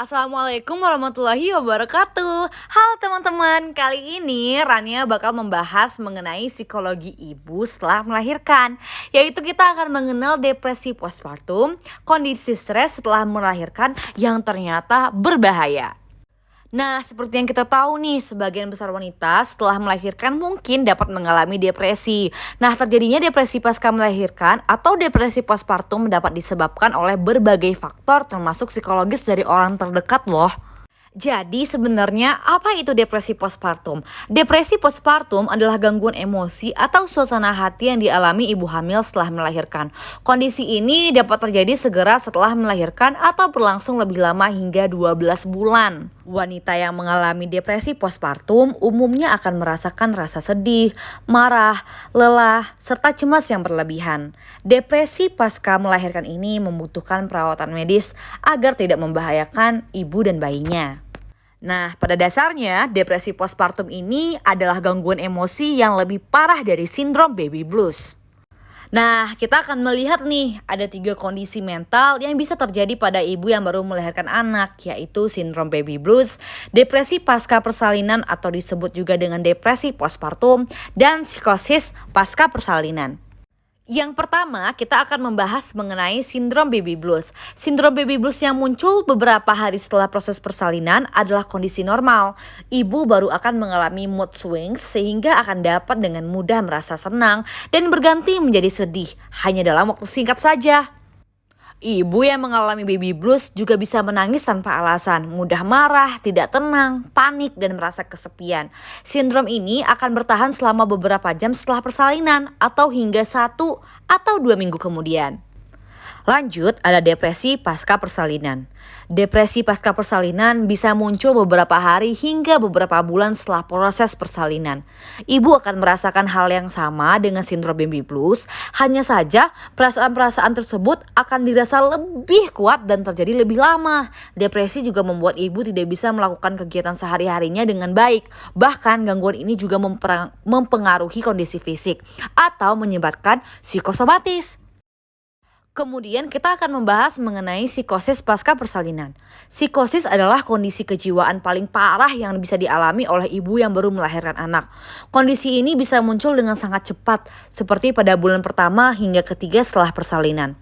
Assalamualaikum warahmatullahi wabarakatuh. Halo teman-teman, kali ini Rania bakal membahas mengenai psikologi ibu setelah melahirkan. Yaitu kita akan mengenal depresi postpartum, kondisi stres setelah melahirkan yang ternyata berbahaya. Nah, seperti yang kita tahu nih, sebagian besar wanita setelah melahirkan mungkin dapat mengalami depresi. Nah, terjadinya depresi pasca melahirkan atau depresi postpartum dapat disebabkan oleh berbagai faktor termasuk psikologis dari orang terdekat loh. Jadi sebenarnya apa itu depresi postpartum? Depresi postpartum adalah gangguan emosi atau suasana hati yang dialami ibu hamil setelah melahirkan. Kondisi ini dapat terjadi segera setelah melahirkan atau berlangsung lebih lama hingga 12 bulan. Wanita yang mengalami depresi postpartum umumnya akan merasakan rasa sedih, marah, lelah, serta cemas yang berlebihan. Depresi pasca melahirkan ini membutuhkan perawatan medis agar tidak membahayakan ibu dan bayinya. Nah, pada dasarnya depresi postpartum ini adalah gangguan emosi yang lebih parah dari sindrom baby blues. Nah, kita akan melihat nih, ada 3 kondisi mental yang bisa terjadi pada ibu yang baru melahirkan anak, yaitu sindrom baby blues, depresi pasca persalinan atau disebut juga dengan depresi postpartum, dan psikosis pasca persalinan. Yang pertama, kita akan membahas mengenai sindrom baby blues. Sindrom baby blues yang muncul beberapa hari setelah proses persalinan adalah kondisi normal. Ibu baru akan mengalami mood swings sehingga akan dapat dengan mudah merasa senang dan berganti menjadi sedih hanya dalam waktu singkat saja. Ibu yang mengalami baby blues juga bisa menangis tanpa alasan, mudah marah, tidak tenang, panik, dan merasa kesepian. Sindrom ini akan bertahan selama beberapa jam setelah persalinan atau hingga 1 atau 2 minggu kemudian. Lanjut, ada depresi pasca persalinan. Depresi pasca persalinan bisa muncul beberapa hari hingga beberapa bulan setelah proses persalinan. Ibu akan merasakan hal yang sama dengan sindrom baby blues, hanya saja perasaan-perasaan tersebut akan dirasa lebih kuat dan terjadi lebih lama. Depresi juga membuat ibu tidak bisa melakukan kegiatan sehari-harinya dengan baik. Bahkan gangguan ini juga mempengaruhi kondisi fisik atau menyebabkan psikosomatis. Kemudian kita akan membahas mengenai psikosis pasca persalinan. Psikosis adalah kondisi kejiwaan paling parah yang bisa dialami oleh ibu yang baru melahirkan anak. Kondisi ini bisa muncul dengan sangat cepat, seperti pada bulan pertama hingga ketiga setelah persalinan.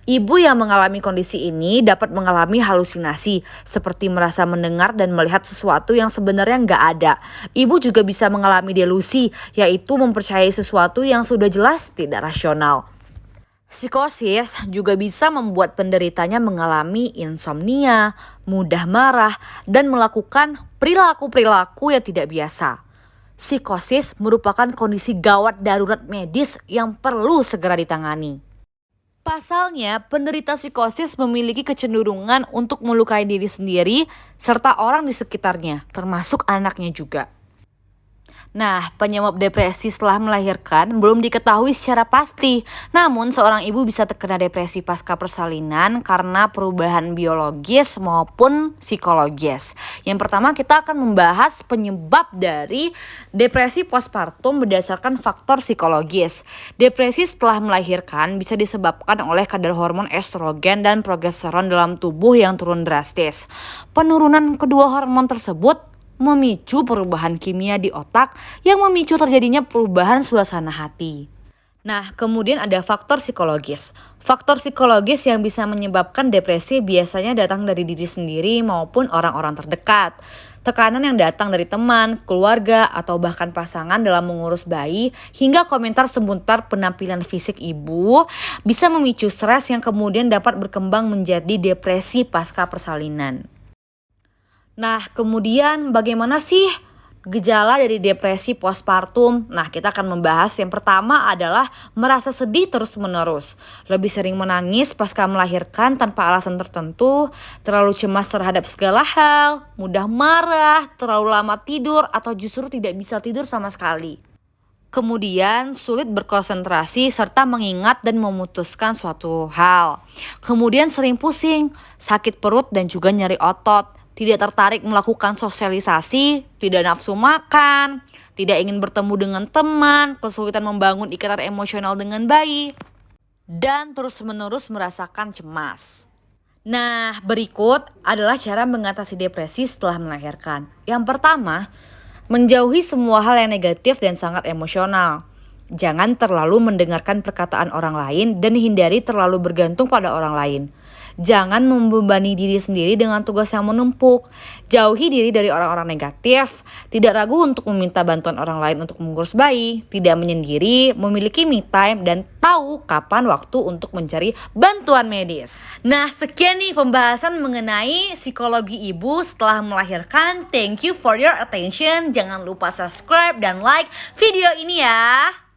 Ibu yang mengalami kondisi ini dapat mengalami halusinasi, seperti merasa mendengar dan melihat sesuatu yang sebenarnya nggak ada. Ibu juga bisa mengalami delusi, yaitu mempercayai sesuatu yang sudah jelas tidak rasional. Psikosis juga bisa membuat penderitanya mengalami insomnia, mudah marah, dan melakukan perilaku-perilaku yang tidak biasa. Psikosis merupakan kondisi gawat darurat medis yang perlu segera ditangani. Pasalnya, penderita psikosis memiliki kecenderungan untuk melukai diri sendiri serta orang di sekitarnya, termasuk anaknya juga. Nah, penyebab depresi setelah melahirkan belum diketahui secara pasti. Namun, seorang ibu bisa terkena depresi pasca persalinan karena perubahan biologis maupun psikologis. Yang pertama, kita akan membahas penyebab dari depresi postpartum berdasarkan faktor psikologis. Depresi setelah melahirkan bisa disebabkan oleh kadar hormon estrogen dan progesteron dalam tubuh yang turun drastis. Penurunan kedua hormon tersebut memicu perubahan kimia di otak yang memicu terjadinya perubahan suasana hati. Nah, kemudian ada faktor psikologis. Faktor psikologis yang bisa menyebabkan depresi biasanya datang dari diri sendiri maupun orang-orang terdekat. Tekanan yang datang dari teman, keluarga, atau bahkan pasangan dalam mengurus bayi, hingga komentar sebentar penampilan fisik ibu bisa memicu stres yang kemudian dapat berkembang menjadi depresi pasca persalinan. Nah, kemudian bagaimana sih gejala dari depresi postpartum? Nah, kita akan membahas yang pertama adalah merasa sedih terus-menerus, lebih sering menangis pasca melahirkan tanpa alasan tertentu, terlalu cemas terhadap segala hal, mudah marah, terlalu lama tidur, atau justru tidak bisa tidur sama sekali. Kemudian sulit berkonsentrasi serta mengingat dan memutuskan suatu hal. Kemudian sering pusing, sakit perut dan juga nyeri otot. Tidak tertarik melakukan sosialisasi, tidak nafsu makan, tidak ingin bertemu dengan teman, kesulitan membangun ikatan emosional dengan bayi, dan terus-menerus merasakan cemas. Nah, berikut adalah cara mengatasi depresi setelah melahirkan. Yang pertama, menjauhi semua hal yang negatif dan sangat emosional. Jangan terlalu mendengarkan perkataan orang lain dan hindari terlalu bergantung pada orang lain. Jangan membebani diri sendiri dengan tugas yang menumpuk. Jauhi diri dari orang-orang negatif. Tidak ragu untuk meminta bantuan orang lain untuk mengurus bayi. Tidak menyendiri, memiliki me time, dan tahu kapan waktu untuk mencari bantuan medis. Nah, sekian nih pembahasan mengenai psikologi ibu setelah melahirkan. Thank you for your attention. Jangan lupa subscribe dan like video ini ya.